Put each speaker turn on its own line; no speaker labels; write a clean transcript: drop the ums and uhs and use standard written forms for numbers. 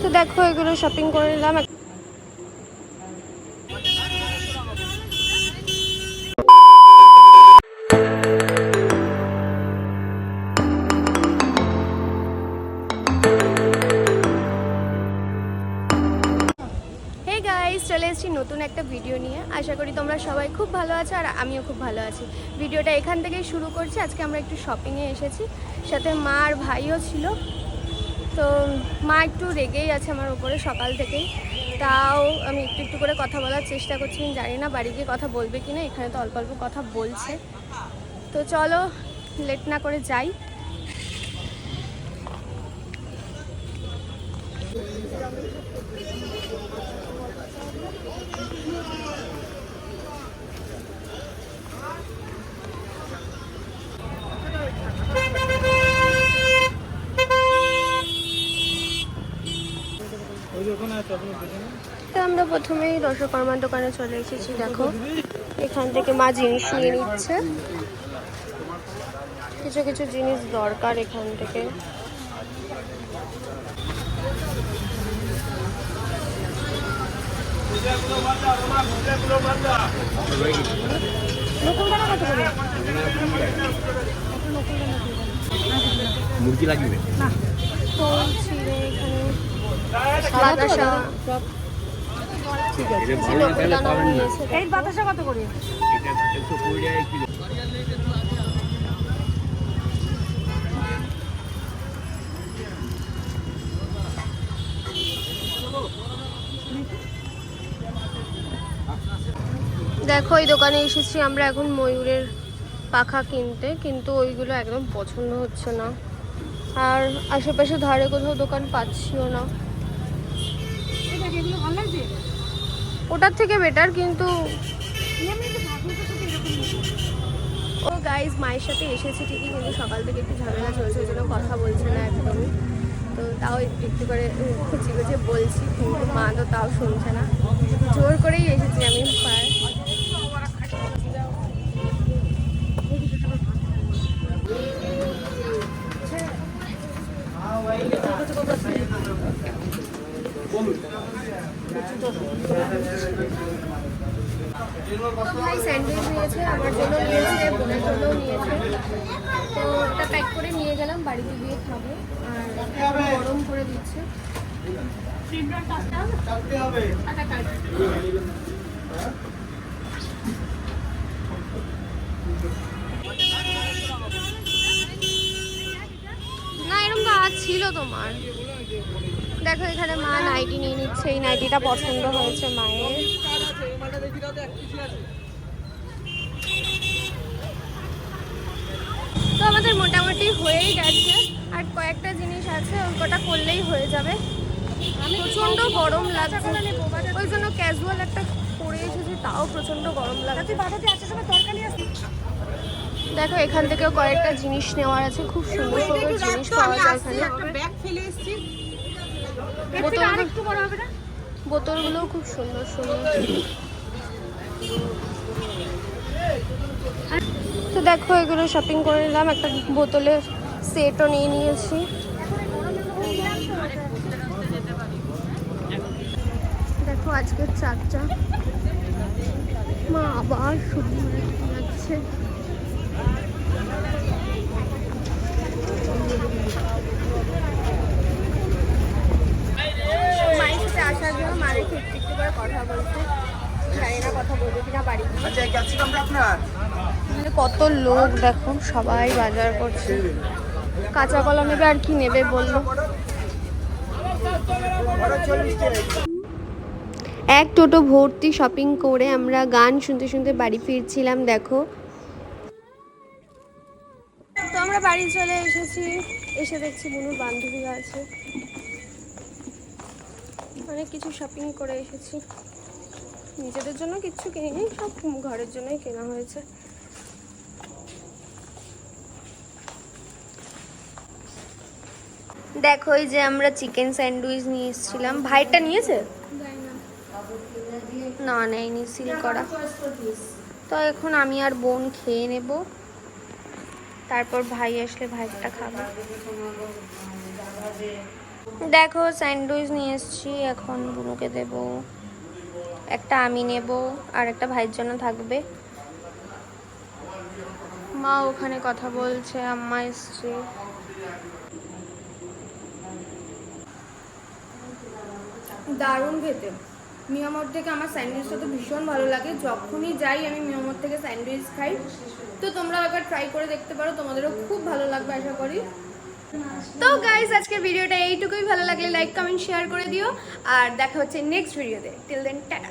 তো দেখো এগুলো শপিং করে নিলাম। চলে এসেছি নতুন একটা ভিডিও নিয়ে। আশা করি তোমরা সবাই খুব ভালো আছো আর আমিও খুব ভালো আছি। ভিডিওটা এখান থেকেই শুরু করছি। আজকে আমরা একটু শপিংয়ে এসেছি, সাথে মা আর ভাইও ছিল। তো মা একটু রেগেই আছে আমার উপরে সকাল থেকেই, তাও আমি একটু একটু করে কথা বলার চেষ্টা করছি। জানি না বাড়ি গিয়ে কথা বলবে কিনা, এখানে তো অল্প অল্প কথা বলছে। তো চলো লেট না করে যাই। তো আমরা প্রথমেই দশকর্মার দোকানে চলে এসেছি। দেখো এখান থেকে মা জিনিস নিয়ে নিচ্ছে, কিছু কিছু জিনিস দরকার এখান থেকে।
মুরগি লাগবে না,
বাতাসা
ঠিক আছে, ভালো না তাহলে পাবেন না।
এই বাতাসা কত করে?
এটা 120 টাকা কিলো।
দেখো এই দোকানে এসেছি আমরা এখন ময়ূরের পাখা কিনতে, কিন্তু ওইগুলো একদম পছন্দ হচ্ছে না, আর আশেপাশে ধারে কোথাও দোকান পাচ্ছিও না। ওটার থেকে বেটার, কিন্তু ও গাইজ মায়ের সাথে এসেছি ঠিকই, কিন্তু সকাল থেকে একটু ঝামেলা চলছে, ওই জন্য কথা বলছে না একদমই। তো তাও একটু একটু করে খুঁচিয়ে খুঁচিয়ে বলছি, কিন্তু মা তো তাও শুনছে না। জোর করেই এসেছি আমি প্রায়। ভাই স্যান্ডউইচ নিয়েছে, আমার জন্য নিয়েছে, বোনের জন্যও নিয়েছে। তো ওটা প্যাক করে নিয়ে গেলাম, বাড়িতে গিয়ে খাবো। আর গরম করে দিচ্ছে। না এরকম তো আজ ছিল তোমার। দেখো এখানে মা নাইটি নিয়ে নিচ্ছে, এই নাইটিটা পছন্দ হয়েছে মায়ের। তো আমাদের মোটামুটি হয়েই গেছে, আর কয়েকটা জিনিস আছে, ওই কটা করলেই হয়ে যাবে। প্রচন্ড গরম লাগছে, ওই জন্য ক্যাজুয়াল একটা পরে এসেছি, তাও প্রচন্ড গরম লাগছে। দেখো এখান থেকেও কয়েকটা জিনিস নেওয়ার আছে, খুব সুন্দর সুন্দর জিনিস পাওয়া যায় এখানে। বোতলগুলোও খুব সুন্দর সুন্দর। তো দেখো এগুলো শপিং করে নিলাম, একটা বোতলের সেটও নিয়ে নিয়েছি। দেখো আজকের চারটা মা আবার শুরু যাচ্ছে। মায়ের সাথে আসার জন্য মায়ের একটু একটু করে কথা বলতে, জানি না কথা বলবো কিনা বাড়ি। কত লোক দেখো, সবাই বাজার করছে। কাঁচা কলা নেবে আর কি নেবে বললো। এক টোটো ভর্তি শপিং করে আমরা গান শুনতে শুনতে বাড়ি ফিরছিলাম। দেখো তো আমরা বাড়ি চলে এসেছি, এসে দেখছি বুনুর বান্ধবীরা আছে। অনেক কিছু শপিং করে এসেছি, নিজেদের জন্য কিচ্ছু কিনিনি, সব ঘরের জন্যই কেনা হয়েছে। দেখো এই যে আমরা চিকেন স্যান্ডউইচ নিয়ে এসেছিলাম, ভাইটা নিয়েছে না, নেয়নি, সিল করা। তো এখন আমি আর বোন খেয়ে নেব, তারপর ভাই আসলে ভাইটা খাবে। দেখো স্যান্ডউইচ নিয়ে এসেছি, এখন বুনুকে দেব, একটা আমি নেব আর একটা ভাইয়ের জন্য থাকবে। মা ওখানে কথা বলছে, আম্মা এসছে। দারুণ খেতে। মিয়ামর থেকে আমার স্যান্ডউইচটা তো ভীষণ ভালো লাগে, যখনই যাই আমি মিয়ামর থেকে স্যান্ডউইচ খাই। তো তোমরা একবার ট্রাই করে দেখতে পারো, তোমাদেরও খুব ভালো লাগবে আশা করি। তো গাইজ আজকের ভিডিওটা এইটুকুই, ভালো লাগলে লাইক কমেন্ট শেয়ার করে দিও, আর দেখা হচ্ছে নেক্সট ভিডিওতে। Till then tata.